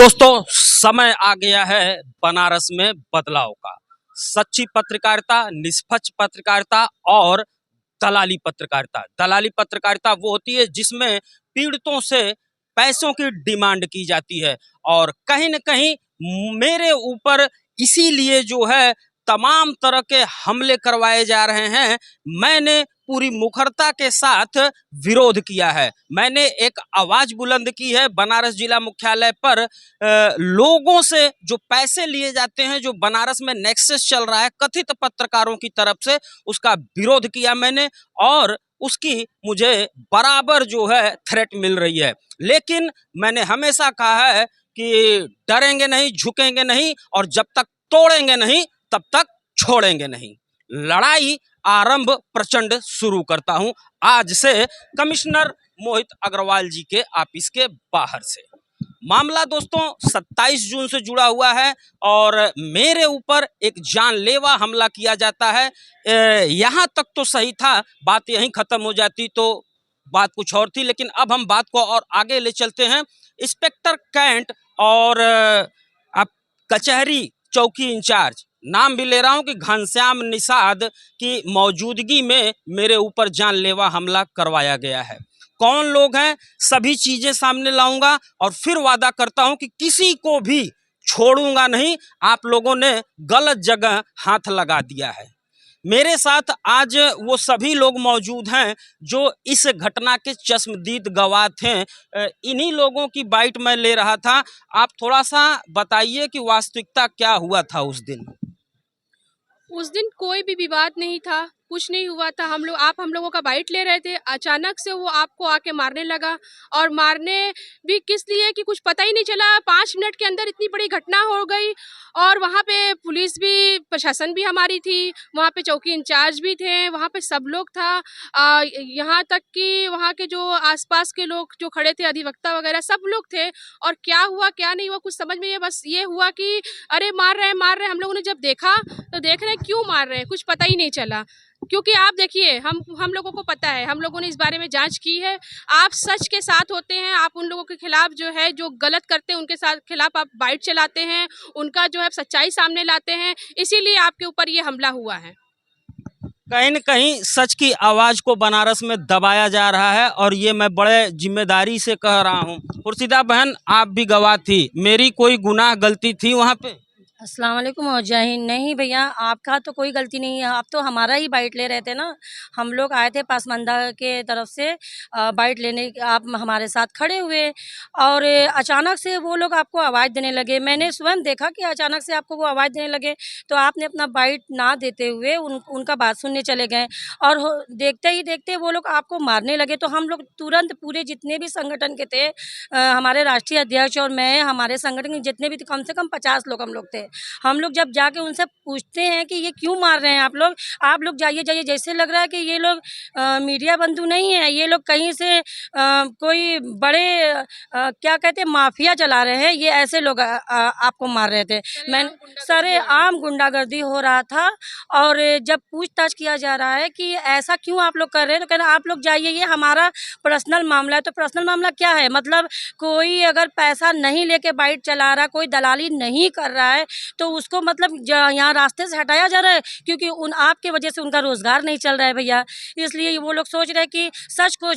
दोस्तों, समय आ गया है बनारस में बदलाव का। सच्ची पत्रकारिता, निष्पक्ष पत्रकारिता और दलाली पत्रकारिता वो होती है जिसमें पीड़ितों से पैसों की डिमांड की जाती है। और कहीं न कहीं मेरे ऊपर इसीलिए जो है तमाम तरह के हमले करवाए जा रहे हैं। मैंने पूरी मुखरता के साथ विरोध किया है। मैंने एक आवाज बुलंद की है बनारस जिला मुख्यालय पर लोगों से जो पैसे लिए जाते हैं, जो बनारस में नेक्सस चल रहा है कथित पत्रकारों की तरफ से, उसका विरोध किया मैंने और उसकी मुझे बराबर जो है थ्रेट मिल रही है। लेकिन मैंने हमेशा कहा है कि डरेंगे नहीं, झुकेंगे नहीं और जब तक तोड़ेंगे नहीं तब तक छोड़ेंगे नहीं। लड़ाई आरंभ प्रचंड शुरू करता हूं आज से कमिश्नर मोहित अग्रवाल जी के ऑफिस के बाहर से। मामला दोस्तों 27 जून से जुड़ा हुआ है और मेरे ऊपर एक जानलेवा हमला किया जाता है। यहाँ तक तो सही था, बात यहीं खत्म हो जाती तो बात कुछ और थी, लेकिन अब हम बात को और आगे ले चलते हैं। इंस्पेक्टर कैंट और अब कचहरी चौकी इंचार्ज, नाम भी ले रहा हूं कि घनश्याम निषाद की मौजूदगी में मेरे ऊपर जानलेवा हमला करवाया गया है। कौन लोग हैं, सभी चीजें सामने लाऊंगा और फिर वादा करता हूं कि किसी को भी छोड़ूंगा नहीं। आप लोगों ने गलत जगह हाथ लगा दिया है। मेरे साथ आज वो सभी लोग मौजूद हैं जो इस घटना के चश्मदीद गवाह थे। इन्हीं लोगों की बाइट मैं ले रहा था। आप थोड़ा सा बताइए कि वास्तविकता क्या हुआ था उस दिन। उस दिन कोई भी विवाद नहीं था, कुछ नहीं हुआ था। आप हम लोगों का बाइट ले रहे थे, अचानक से वो आपको आके मारने लगा। और मारने भी किस लिए कि कुछ पता ही नहीं चला। 5 मिनट के अंदर इतनी बड़ी घटना हो गई। और वहाँ पे पुलिस भी, प्रशासन भी हमारी थी, वहाँ पे चौकी इंचार्ज भी थे, वहाँ पे सब लोग था। यहाँ तक कि वहाँ के जो आसपास के लोग जो खड़े थे, अधिवक्ता वगैरह सब लोग थे। और क्या हुआ क्या नहीं हुआ कुछ समझ में, ये बस ये हुआ कि अरे मार रहे हैं मार रहे हैं। हम लोगों ने जब देखा तो देख रहे हैं क्यों मार रहे हैं, कुछ पता ही नहीं चला। क्योंकि आप देखिए, हम लोगों को पता है, हम लोगों ने इस बारे में जांच की है। आप सच के साथ होते हैं, आप उन लोगों के खिलाफ जो है, जो गलत करते हैं उनके साथ खिलाफ आप बाइट चलाते हैं, उनका जो है सच्चाई सामने लाते हैं, इसीलिए आपके ऊपर ये हमला हुआ है। कहीं न कहीं सच की आवाज को बनारस में दबाया जा रहा है और ये मैं बड़े जिम्मेदारी से कह रहा हूँ। खुर्शीदा बहन, आप भी गवाह थी, मेरी कोई गुनाह गलती थी वहाँ पे? अस्सलाम वालेकुम और जय हिंद। नहीं भैया, आपका तो कोई गलती नहीं है, आप तो हमारा ही बाइट ले रहे थे ना। हम लोग आए थे पासमानदा के तरफ से बाइट लेने, आप हमारे साथ खड़े हुए और अचानक से वो लोग आपको आवाज़ देने लगे। मैंने स्वयं देखा कि अचानक से आपको वो आवाज़ देने लगे, तो आपने अपना बाइट ना देते हुए उनका बात सुनने चले गए और देखते ही देखते वो लोग आपको मारने लगे। तो हम लोग तुरंत, पूरे जितने भी संगठन के थे, हमारे राष्ट्रीय अध्यक्ष और मैं, हमारे संगठन के जितने भी थे, कम से कम 50 लोग हम लोग थे। हम लोग जब जाके उनसे पूछते हैं कि ये क्यों मार रहे हैं आप लोग जाइए जाइए, जैसे लग रहा है कि ये लोग मीडिया बंधु नहीं है, ये लोग कहीं से कोई बड़े क्या कहते हैं, माफिया चला रहे हैं, ये ऐसे लोग आपको मार रहे थे। मैं सरेआम गुंडागर्दी हो रहा था। और जब पूछताछ किया जा रहा है कि ऐसा क्यों आप लोग कर रहे हैं, तो कहना आप लोग जाइए, ये हमारा पर्सनल मामला है। तो पर्सनल मामला क्या है, मतलब कोई अगर पैसा नहीं लेके बाइट चला रहा, कोई दलाली नहीं कर रहा है, तो उसको मतलब यहाँ रास्ते से हटाया जा रहा है, क्योंकि आपके वजह से उनका रोजगार नहीं चल रहा है भैया। इसलिए वो लोग सोच रहे हैं कि सच को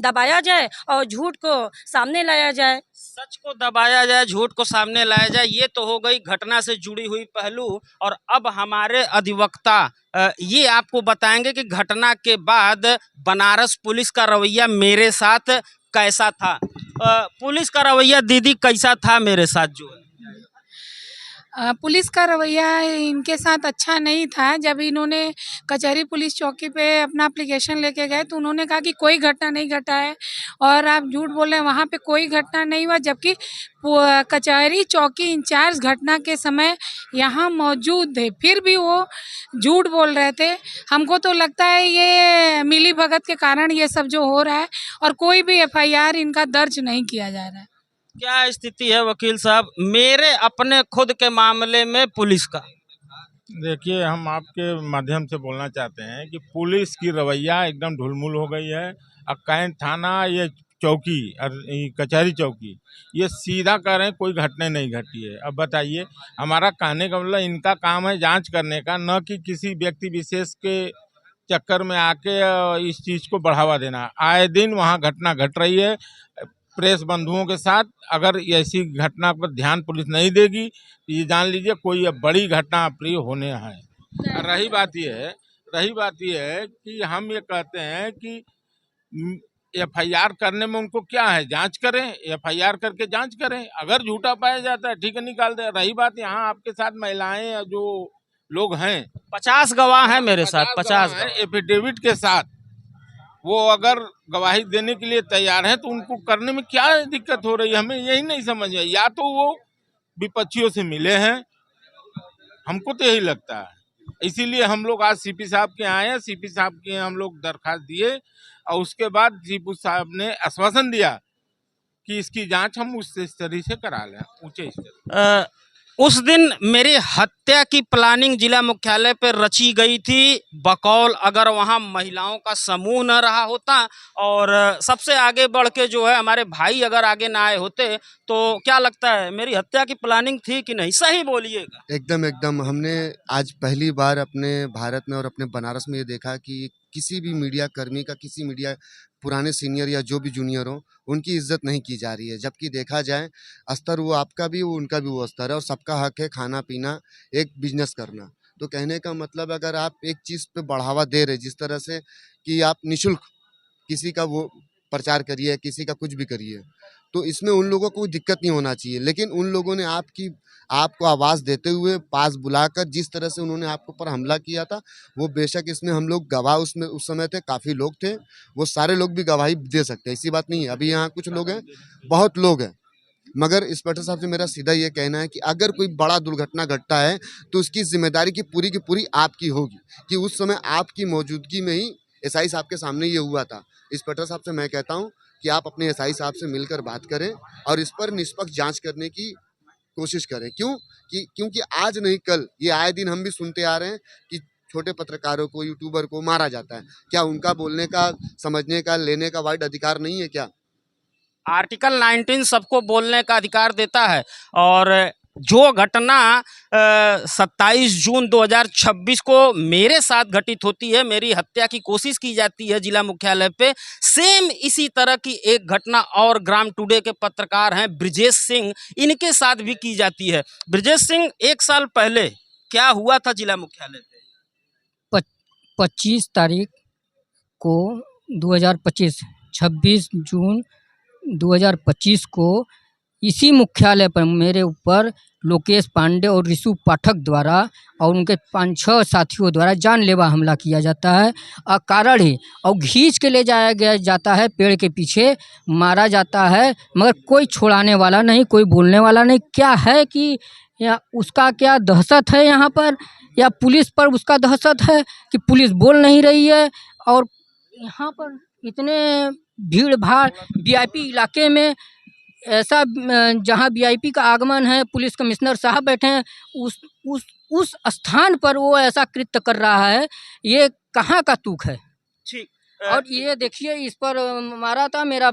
दबाया जाए और झूठ को सामने लाया जाए। सच को दबाया जाए, झूठ को सामने लाया जाए, ये तो हो गई घटना से जुड़ी हुई पहलू। और अब हमारे अधिवक्ता ये आपको बताएंगे कि घटना के बाद बनारस पुलिस का रवैया मेरे साथ कैसा था। पुलिस का रवैया दीदी कैसा था मेरे साथ जो है? पुलिस का रवैया इनके साथ अच्छा नहीं था। जब इन्होंने कचहरी पुलिस चौकी पे अपना एप्लीकेशन लेके गए तो उन्होंने कहा कि कोई घटना नहीं घटा है और आप झूठ बोल रहे हैं, वहाँ पे कोई घटना नहीं हुआ। जबकि कचहरी चौकी इंचार्ज घटना के समय यहाँ मौजूद थे, फिर भी वो झूठ बोल रहे थे। हमको तो लगता है ये मिली भगत के कारण ये सब जो हो रहा है, और कोई भी FIR इनका दर्ज नहीं किया जा रहा है। क्या स्थिति है वकील साहब मेरे अपने खुद के मामले में पुलिस का? देखिए, हम आपके माध्यम से बोलना चाहते हैं कि पुलिस की रवैया एकदम ढुलमुल हो गई है। अब कैंट थाना, ये चौकी और कचहरी चौकी ये सीधा कह रहे हैं कोई घटना नहीं घटी है। अब बताइए, हमारा कहने का मतलब इनका काम है जांच करने का, न कि किसी व्यक्ति विशेष के चक्कर में आके इस चीज़ को बढ़ावा देना। आए दिन वहाँ घटना घट रही है प्रेस बंधुओं के साथ। अगर ऐसी घटना पर ध्यान पुलिस नहीं देगी तो ये जान लीजिए कोई अब बड़ी घटना अप्रिय होने है। रही बात यह है कि हम ये कहते हैं कि एफआईआर करने में उनको क्या है, जांच करें, एफआईआर करके जांच करें। अगर झूठा पाया जाता है ठीक है, निकाल दे। रही बात यहाँ आपके साथ महिलाएं जो लोग हैं, 50 गवाह हैं मेरे साथ, 50 एफिडेविट के साथ, वो अगर गवाही देने के लिए तैयार हैं तो उनको करने में क्या दिक्कत हो रही है, हमें यही नहीं समझ है। या तो वो विपक्षियों से मिले हैं, हमको तो यही लगता है। इसीलिए हम लोग आज सीपी साहब के आए हैं। सीपी साहब के हम लोग दरखास्त दिए और उसके बाद सीपी साहब ने आश्वासन दिया कि इसकी जांच हम उस स्तर से करा लें, ऊंचे स्तर। उस दिन मेरी हत्या की प्लानिंग जिला मुख्यालय पर रची गई थी, बकौल अगर वहां महिलाओं का समूह न रहा होता और सबसे आगे बढ़ के जो है हमारे भाई अगर आगे ना आए होते, तो क्या लगता है मेरी हत्या की प्लानिंग थी कि नहीं? सही बोलिएगा। एकदम हमने आज पहली बार अपने भारत में और अपने बनारस में ये देखा कि किसी भी मीडिया कर्मी का, किसी मीडिया पुराने सीनियर या जो भी जूनियर हो, उनकी इज्जत नहीं की जा रही है। जबकि देखा जाए स्तर वो आपका भी वो उनका भी वो स्तर है और सबका हक है खाना पीना, एक बिजनेस करना। तो कहने का मतलब अगर आप एक चीज़ पे बढ़ावा दे रहे, जिस तरह से कि आप निःशुल्क किसी का वो प्रचार करिए, किसी का कुछ भी करिए, तो इसमें उन लोगों को कोई दिक्कत नहीं होना चाहिए। लेकिन उन लोगों ने आपको आवाज़ देते हुए पास बुलाकर जिस तरह से उन्होंने आपके ऊपर हमला किया था, वो बेशक इसमें हम लोग गवाह उसमें उस समय थे, काफ़ी लोग थे, वो सारे लोग भी गवाही दे सकते हैं, ऐसी बात नहीं है। अभी यहाँ कुछ लोग हैं, बहुत लोग हैं, मगर इंस्पेक्टर साहब से मेरा सीधा ये कहना है कि अगर कोई बड़ा दुर्घटना घटता है तो उसकी जिम्मेदारी की पूरी आपकी होगी कि उस समय आपकी मौजूदगी में ही एसआई साहब के सामने ये हुआ था। इंस्पेक्टर साहब से मैं कहता हूँ कि आप अपने एसआई साहब से मिलकर बात करें और इस पर निष्पक्ष जांच करने की कोशिश करें। क्योंकि आज नहीं कल ये आए दिन हम भी सुनते आ रहे हैं कि छोटे पत्रकारों को, यूट्यूबर को मारा जाता है। क्या उनका बोलने का, समझने का, लेने का वाइड अधिकार नहीं है क्या? आर्टिकल 19 सबको बोलने का अधिकार देता है। और जो घटना 27 जून 2026 को मेरे साथ घटित होती है, मेरी हत्या की कोशिश की जाती है जिला मुख्यालय पे, सेम इसी तरह की एक घटना और ग्राम टुडे के पत्रकार हैं ब्रिजेश सिंह, इनके साथ भी की जाती है। ब्रिजेश सिंह, 1 साल पहले क्या हुआ था जिला मुख्यालय पे? 25 तारीख को 2025, 26 जून 2025 को इसी मुख्यालय पर मेरे ऊपर लोकेश पांडे और ऋषु पाठक द्वारा और उनके 5-6 साथियों द्वारा जानलेवा हमला किया जाता है। अकारण ही और खींच के ले जाया जाता है, पेड़ के पीछे मारा जाता है, मगर कोई छुड़ाने वाला नहीं, कोई बोलने वाला नहीं। क्या है कि या उसका क्या दहशत है यहाँ पर, या पुलिस पर उसका दहशत है कि पुलिस बोल नहीं रही है। और यहाँ पर इतने भीड़ भाड़ वीआईपी इलाके में, ऐसा जहाँ वीआईपी का आगमन है, पुलिस कमिश्नर साहब बैठे हैं, उस स्थान पर वो ऐसा कृत्य कर रहा है, ये कहाँ का तुक है? ठीक। और ये देखिए, इस पर मारा था मेरा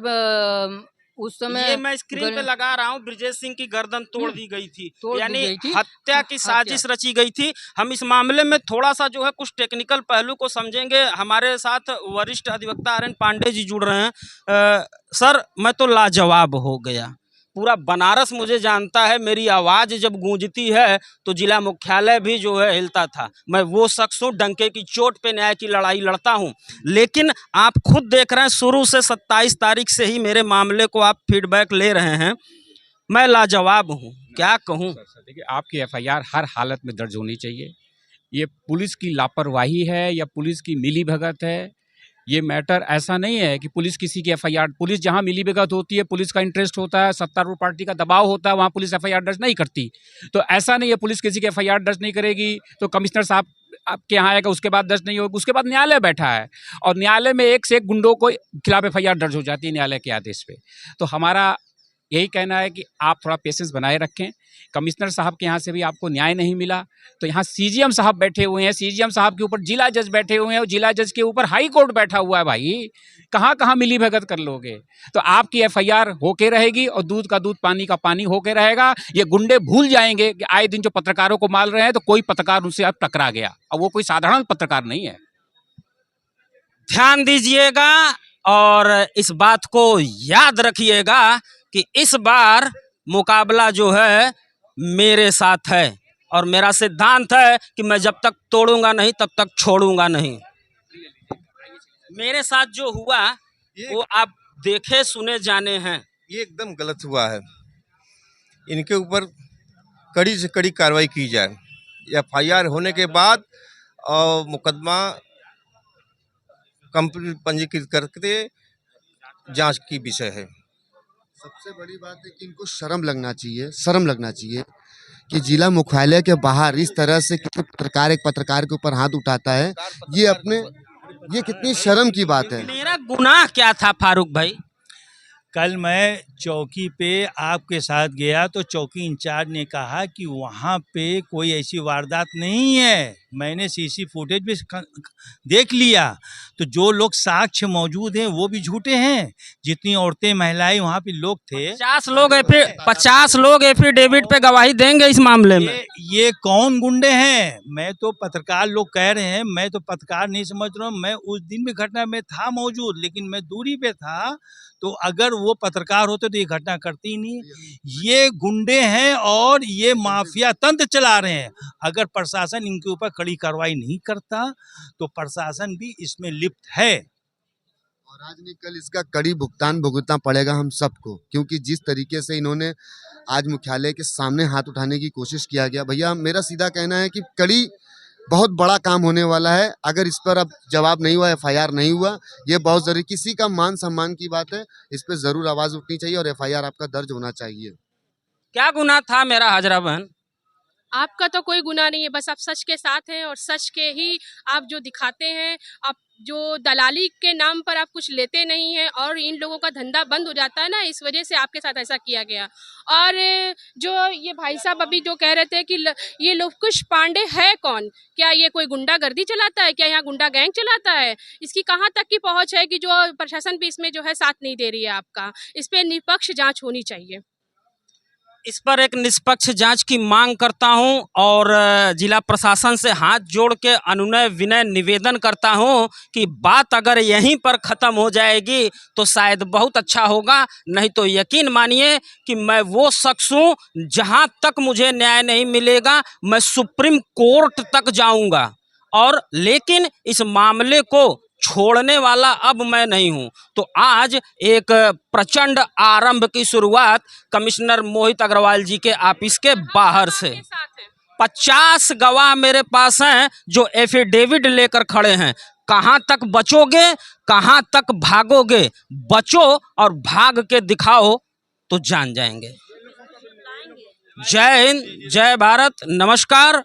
उस समय, ये मैं स्क्रीन पे लगा रहा हूँ, ब्रिजेश सिंह की गर्दन तोड़ दी गई थी, यानी थी। हत्या की साजिश रची गई थी। हम इस मामले में थोड़ा सा जो है कुछ टेक्निकल पहलू को समझेंगे। हमारे साथ वरिष्ठ अधिवक्ता आर एन पांडे जी जुड़ रहे हैं। सर, मैं तो लाजवाब हो गया, पूरा बनारस मुझे जानता है, मेरी आवाज़ जब गूंजती है तो जिला मुख्यालय भी जो है हिलता था। मैं वो शख्स हूँ, डंके की चोट पे न्याय की लड़ाई लड़ता हूँ। लेकिन आप खुद देख रहे हैं, शुरू से 27 तारीख से ही मेरे मामले को आप फीडबैक ले रहे हैं, मैं लाजवाब हूँ, क्या कहूँ। देखिए, आपकी एफआईआर हर हालत में दर्ज होनी चाहिए। ये पुलिस की लापरवाही है या पुलिस की मिलीभगत है, ये मैटर ऐसा नहीं है कि पुलिस किसी की एफआईआर, पुलिस जहां मिलीभगत होती है, पुलिस का इंटरेस्ट होता है, सत्तारूढ़ पार्टी का दबाव होता है, वहां पुलिस एफआईआर दर्ज नहीं करती। तो ऐसा नहीं है पुलिस किसी की एफआईआर दर्ज नहीं करेगी तो कमिश्नर साहब आपके यहाँ आएगा, उसके बाद दर्ज नहीं होगी, उसके बाद न्यायालय बैठा है और न्यायालय में एक से एक गुंडों को खिलाफ एफआईआर दर्ज हो जाती है न्यायालय के आदेश पे। तो हमारा यही कहना है कि आप थोड़ा पेशेंस बनाए रखें। कमिश्नर साहब के यहाँ से भी आपको न्याय नहीं मिला तो यहाँ सीजीएम साहब बैठे हुए हैं, सीजीएम साहब के ऊपर जिला जज बैठे हुए हैं और जिला जज के ऊपर हाई कोर्ट बैठा हुआ है। भाई कहाँ कहाँ मिली भगत कर लोगे? तो आपकी एफआईआर होके रहेगी और दूध का दूध पानी का पानी होके रहेगा। ये गुंडे भूल जाएंगे कि आए दिन जो पत्रकारों को मार रहे हैं तो कोई पत्रकार उनसे अब टकरा गया और वो कोई साधारण पत्रकार नहीं है। ध्यान दीजिएगा और इस बात को याद रखिएगा कि इस बार मुकाबला जो है मेरे साथ है और मेरा सिद्धांत है कि मैं जब तक तोड़ूंगा नहीं तब तक छोड़ूंगा नहीं। मेरे साथ जो हुआ वो आप देखे सुने जाने हैं। ये एकदम गलत हुआ है। इनके ऊपर कड़ी से कड़ी कार्रवाई की जाए। एफआईआर होने के बाद मुकदमा कंप्लीट पंजीकृत करके जांच की विषय है। सबसे बड़ी बात है कि इनको शर्म लगना चाहिए कि जिला मुख्यालय के बाहर इस तरह से किसी पत्रकार एक पत्रकार के ऊपर हाथ उठाता है। ये कितनी शर्म की बात है। मेरा गुनाह क्या था फारूक भाई? कल मैं चौकी पे आपके साथ गया तो चौकी इंचार्ज ने कहा कि वहाँ पे कोई ऐसी वारदात नहीं है। मैंने सीसी फुटेज भी देख लिया तो जो लोग साक्ष्य मौजूद हैं वो भी झूठे हैं। जितनी औरतें महिलाएं वहाँ पे लोग थे 50 लोग एफिडेविट पे गवाही देंगे इस मामले में। ये कौन गुंडे हैं? मैं तो पत्रकार लोग कह रहे हैं, मैं तो पत्रकार नहीं समझ रहा हूँ। मैं उस दिन भी घटना में था मौजूद, लेकिन मैं दूरी पे था। तो अगर वो पत्रकार होते तो ये घटना करती ही नहीं। ये गुंडे हैं और ये माफिया तंत्र चला रहे हैं। अगर प्रशासन इनके ऊपर कड़ी कार्रवाई नहीं करता तो प्रशासन भी इसमें लिप्त है और आज नहीं कल इसका कड़ी भुगतान भुगतना पड़ेगा हम सबको, क्योंकि जिस तरीके से इन्होंने आज मुख्यालय के सामने हाथ उठाने की कोशिश किया गया। भैया मेरा सीधा कहना है कि कड़ी बहुत बड़ा काम होने वाला है। अगर इस पर अब जवाब नहीं हुआ, एफआईआर नहीं हुआ, ये बहुत जरूरी, किसी का मान सम्मान की बात है, इस पे जरूर आवाज उठनी चाहिए और एफआईआर आपका दर्ज होना चाहिए। क्या गुनाह था मेरा हाजरा बहन? आपका तो कोई गुनाह नहीं है, बस आप सच के साथ हैं और सच के ही आप जो दिखाते हैं। आप जो दलाली के नाम पर आप कुछ लेते नहीं हैं और इन लोगों का धंधा बंद हो जाता है ना, इस वजह से आपके साथ ऐसा किया गया। और जो ये भाई साहब अभी जो कह रहे थे कि ये लोकेश पांडे है कौन? क्या ये कोई गुंडागर्दी चलाता है? क्या यहाँ गुंडा गैंग चलाता है? इसकी कहाँ तक की पहुँच है कि जो प्रशासन भी इसमें जो है साथ नहीं दे रही है आपका? इस पर निष्पक्ष जाँच होनी चाहिए। इस पर एक निष्पक्ष जांच की मांग करता हूं और जिला प्रशासन से हाथ जोड़ के अनुनय विनय निवेदन करता हूं कि बात अगर यहीं पर ख़त्म हो जाएगी तो शायद बहुत अच्छा होगा। नहीं तो यकीन मानिए कि मैं वो शख्स हूं, जहां तक मुझे न्याय नहीं मिलेगा मैं सुप्रीम कोर्ट तक जाऊंगा। और लेकिन इस मामले को छोड़ने वाला अब मैं नहीं हूं। तो आज एक प्रचंड आरंभ की शुरुआत कमिश्नर मोहित अग्रवाल जी के ऑफिस के बाहर से 50 गवाह मेरे पास हैं जो एफिडेविट लेकर खड़े हैं। कहां तक बचोगे, कहां तक भागोगे? बचो और भाग के दिखाओ तो जान जाएंगे। जय हिंद, जय भारत, नमस्कार।